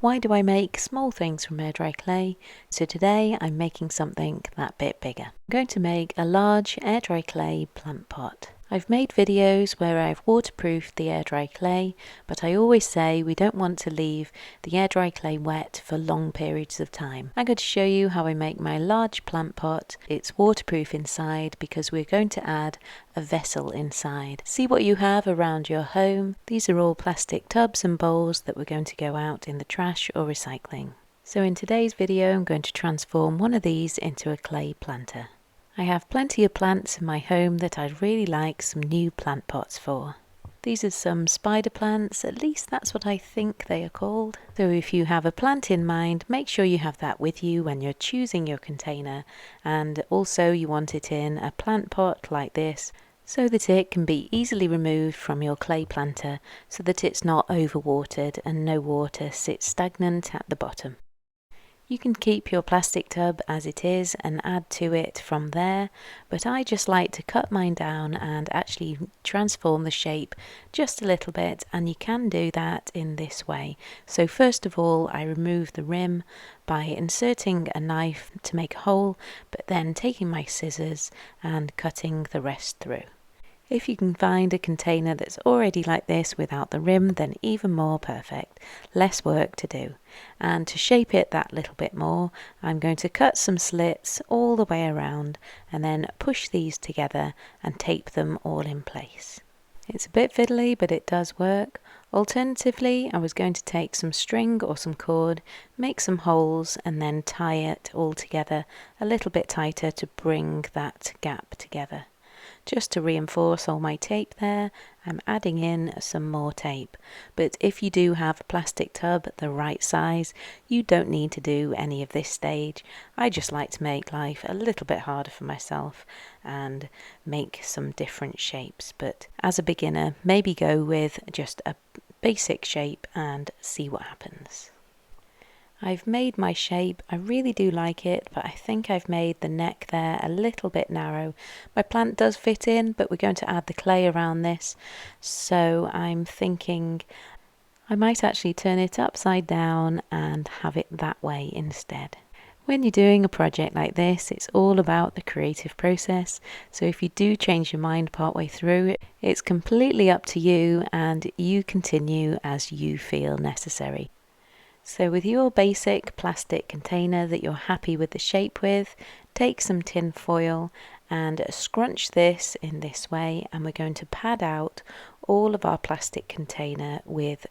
Why do I make small things from air dry clay? So today I'm making something that bit bigger. I'm going to make a large air dry clay plant pot. I've made videos where I've waterproofed the air dry clay, but I always say we don't want to leave the air dry clay wet for long periods of time. I'm going to show you how I make my large plant pot. It's waterproof inside because we're going to add a vessel inside. See what you have around your home. These are all plastic tubs and bowls that we're going to go out in the trash or recycling. So in today's video I'm going to transform one of these into a clay planter. I have plenty of plants in my home that I'd really like some new plant pots for. These are some spider plants, at least that's what I think they are called. So if you have a plant in mind, make sure you have that with you when you're choosing your container, and also you want it in a plant pot like this so that it can be easily removed from your clay planter so that it's not overwatered and no water sits stagnant at the bottom. You can keep your plastic tub as it is and add to it from there, but I just like to cut mine down and actually transform the shape just a little bit, and you can do that in this way. So first of all I remove the rim by inserting a knife to make a hole, but then taking my scissors and cutting the rest through. If you can find a container that's already like this without the rim, then even more perfect. Less work to do. And to shape it that little bit more, I'm going to cut some slits all the way around and then push these together and tape them all in place. It's a bit fiddly, but it does work. Alternatively, I was going to take some string or some cord, make some holes and then tie it all together a little bit tighter to bring that gap together. Just to reinforce all my tape there, I'm adding in some more tape. But if you do have a plastic tub the right size, you don't need to do any of this stage. I just like to make life a little bit harder for myself and make some different shapes. But as a beginner, maybe go with just a basic shape and see what happens. I've made my shape. I really do like it, but I think I've made the neck there a little bit narrow. My plant does fit in, but we're going to add the clay around this, so I'm thinking I might actually turn it upside down and have it that way instead. When you're doing a project like this, it's all about the creative process, so if you do change your mind partway through, it's completely up to you and you continue as you feel necessary. So with your basic plastic container that you're happy with the shape with, take some tin foil and scrunch this in this way, and we're going to pad out all of our plastic container with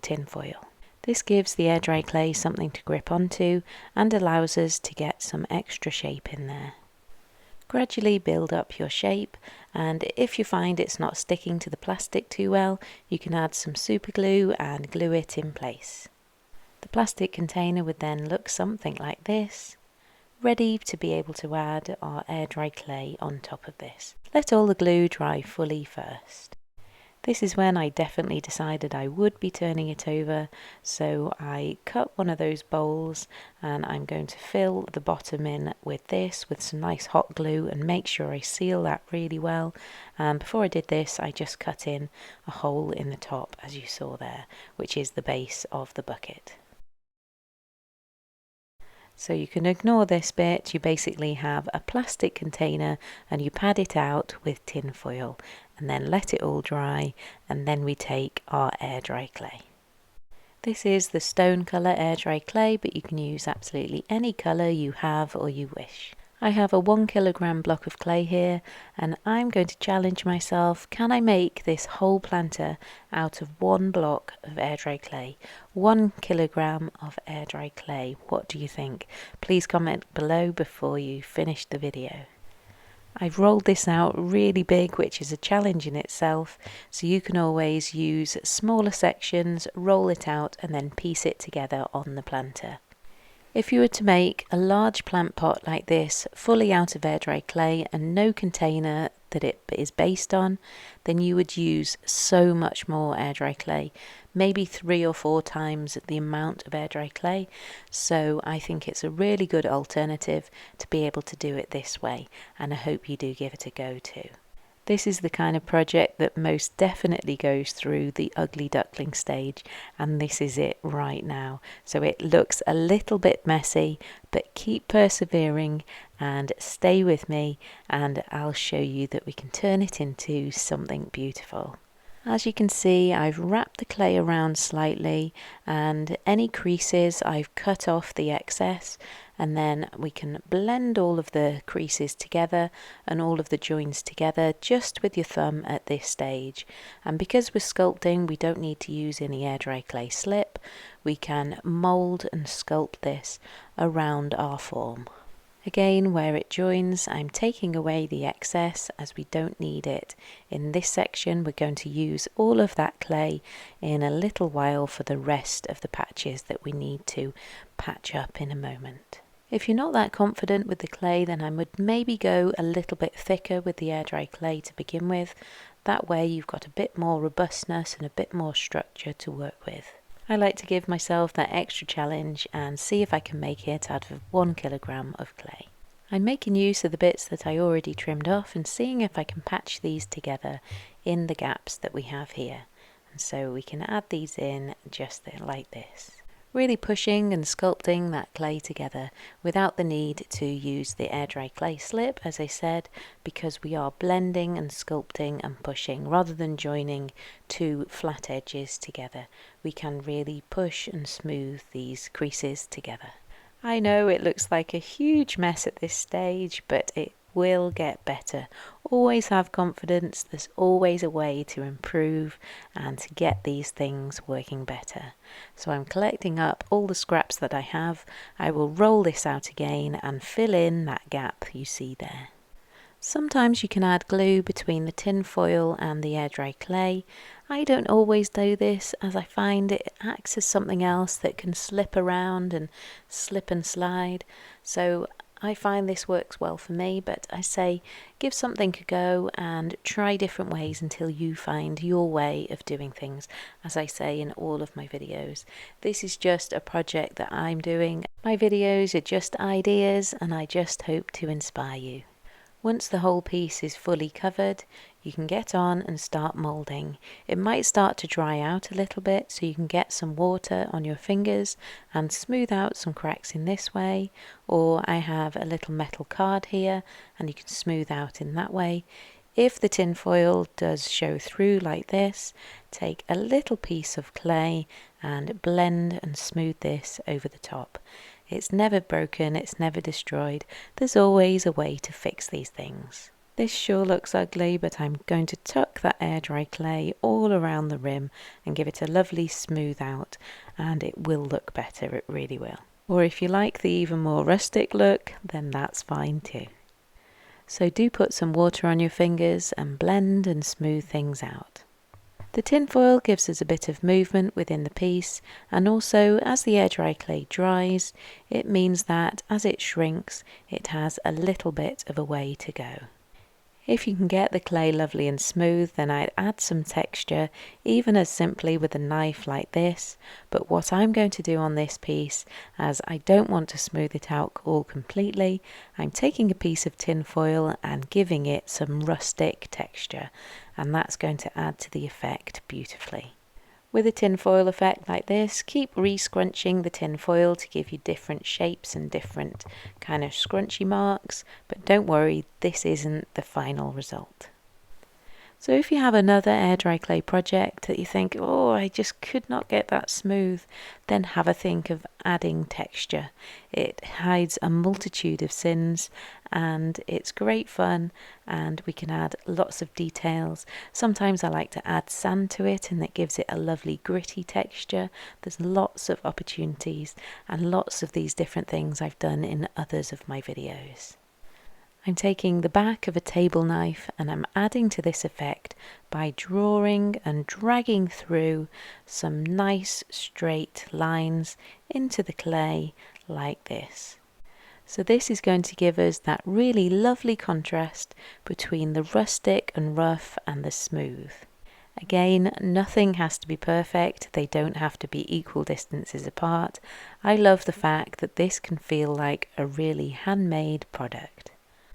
tin foil. This gives the air dry clay something to grip onto and allows us to get some extra shape in there. Gradually build up your shape, and if you find it's not sticking to the plastic too well, you can add some super glue and glue it in place. The plastic container would then look something like this, ready to be able to add our air dry clay on top of this. Let all the glue dry fully first. This is when I definitely decided I would be turning it over, so I cut one of those bowls and I'm going to fill the bottom in with this with some nice hot glue and make sure I seal that really well. And before I did this, I just cut in a hole in the top, as you saw there, which is the base of the bucket. So you can ignore this bit. You basically have a plastic container and you pad it out with tin foil and then let it all dry, and then we take our air dry clay. This is the stone colour air dry clay, but you can use absolutely any colour you have or you wish. I have a 1 kilogram block of clay here, and I'm going to challenge myself. Can I make this whole planter out of 1 block of air dry clay? 1 kilogram of air dry clay. What do you think? Please comment below before you finish the video. I've rolled this out really big, which is a challenge in itself, so you can always use smaller sections, roll it out and then piece it together on the planter. If you were to make a large plant pot like this, fully out of air dry clay and no container that it is based on, then you would use so much more air dry clay, maybe 3 or 4 times the amount of air dry clay. So I think it's a really good alternative to be able to do it this way, and I hope you do give it a go too. This is the kind of project that most definitely goes through the ugly duckling stage, and this is it right now. So it looks a little bit messy, but keep persevering and stay with me, and I'll show you that we can turn it into something beautiful. As you can see, I've wrapped the clay around slightly, and any creases I've cut off the excess, and then we can blend all of the creases together and all of the joins together just with your thumb at this stage. And because we're sculpting, we don't need to use any air dry clay slip. We can mold and sculpt this around our form. Again, where it joins, I'm taking away the excess as we don't need it. In this section, we're going to use all of that clay in a little while for the rest of the patches that we need to patch up in a moment. If you're not that confident with the clay, then I would maybe go a little bit thicker with the air dry clay to begin with. That way you've got a bit more robustness and a bit more structure to work with. I like to give myself that extra challenge and see if I can make it out of 1 kilogram of clay. I'm making use of the bits that I already trimmed off and seeing if I can patch these together in the gaps that we have here. And so we can add these in just like this. Really pushing and sculpting that clay together without the need to use the air dry clay slip, as I said, because we are blending and sculpting and pushing rather than joining two flat edges together. We can really push and smooth these creases together. I know it looks like a huge mess at this stage, but it will get better. Always have confidence. There's always a way to improve and to get these things working better. So I'm collecting up all the scraps that I have. I will roll this out again and fill in that gap you see there. Sometimes you can add glue between the tin foil and the air dry clay. I don't always do this, as I find it acts as something else that can slip around and slip and slide. So I find this works well for me, but I say give something a go and try different ways until you find your way of doing things, as I say in all of my videos. This is just a project that I'm doing. My videos are just ideas and I just hope to inspire you. Once the whole piece is fully covered, you can get on and start moulding. It might start to dry out a little bit, so you can get some water on your fingers and smooth out some cracks in this way, or I have a little metal card here and you can smooth out in that way. If the tin foil does show through like this, take a little piece of clay and blend and smooth this over the top. It's never broken, it's never destroyed. There's always a way to fix these things. This sure looks ugly, but I'm going to tuck that air dry clay all around the rim and give it a lovely smooth out, and it will look better, it really will. Or if you like the even more rustic look, then that's fine too. So do put some water on your fingers and blend and smooth things out. The tin foil gives us a bit of movement within the piece, and also as the air dry clay dries, it means that as it shrinks, it has a little bit of a way to go. If you can get the clay lovely and smooth, then I'd add some texture, even as simply with a knife like this. But what I'm going to do on this piece, as I don't want to smooth it out all completely, I'm taking a piece of tin foil and giving it some rustic texture, and that's going to add to the effect beautifully. With a tin foil effect like this, keep re-scrunching the tin foil to give you different shapes and different kind of scrunchy marks, but don't worry, this isn't the final result. So if you have another air dry clay project that you think, oh, I just could not get that smooth, then have a think of adding texture. It hides a multitude of sins and it's great fun, and we can add lots of details. Sometimes I like to add sand to it and that gives it a lovely gritty texture. There's lots of opportunities and lots of these different things I've done in others of my videos. I'm taking the back of a table knife and I'm adding to this effect by drawing and dragging through some nice straight lines into the clay like this. So this is going to give us that really lovely contrast between the rustic and rough and the smooth. Again, nothing has to be perfect, they don't have to be equal distances apart. I love the fact that this can feel like a really handmade product.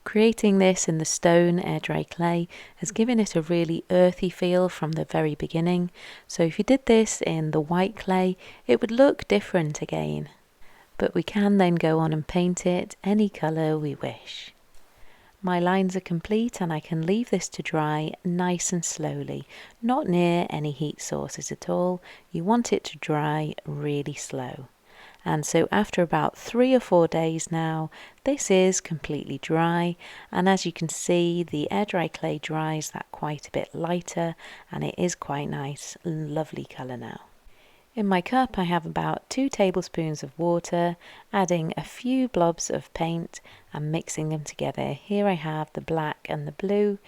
Creating this in the stone air dry clay has given it a really earthy feel from the very beginning, so if you did this in the white clay it would look different again. But we can then go on and paint it any colour we wish. My lines are complete and I can leave this to dry nice and slowly, not near any heat sources at all. You want it to dry really slow. And so after about 3 or 4 days now, this is completely dry, and as you can see the air dry clay dries that quite a bit lighter and it is quite nice, lovely colour now. In my cup I have about 2 tablespoons of water, adding a few blobs of paint and mixing them together. Here I have the black and the blue,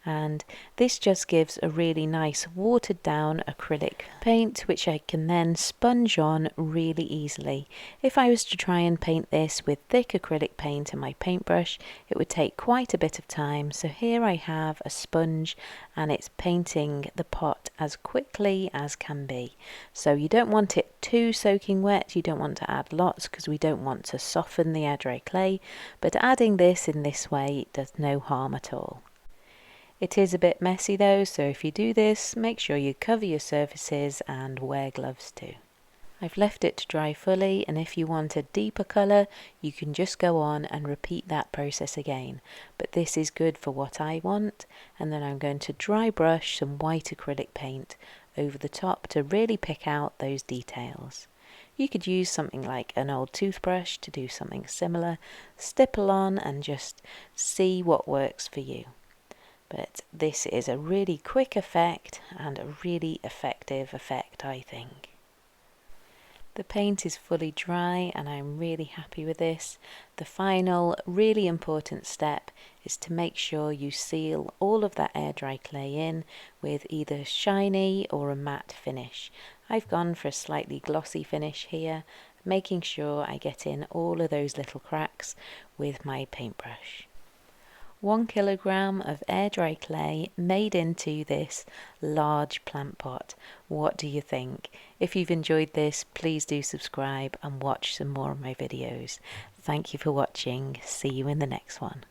and this just gives a really nice watered down acrylic paint which I can then sponge on really easily. If I was to try and paint this with thick acrylic paint in my paintbrush it would take quite a bit of time, so here I have a sponge and it's painting the pot as quickly as can be. So you don't want it too soaking wet, you don't want to add lots because we don't want to soften the air dry clay, but adding this in this way does no harm at all. It is a bit messy though, so if you do this, make sure you cover your surfaces and wear gloves too. I've left it to dry fully, and if you want a deeper colour, you can just go on and repeat that process again. But this is good for what I want, and then I'm going to dry brush some white acrylic paint over the top to really pick out those details. You could use something like an old toothbrush to do something similar, stipple on and just see what works for you. But this is a really quick effect and a really effective effect, I think. The paint is fully dry and I'm really happy with this. The final really important step is to make sure you seal all of that air dry clay in with either shiny or a matte finish. I've gone for a slightly glossy finish here, making sure I get in all of those little cracks with my paintbrush. 1 kilogram of air dry clay made into this large plant pot. What do you think? If you've enjoyed this, please do subscribe and watch some more of my videos. Thank you for watching. See you in the next one.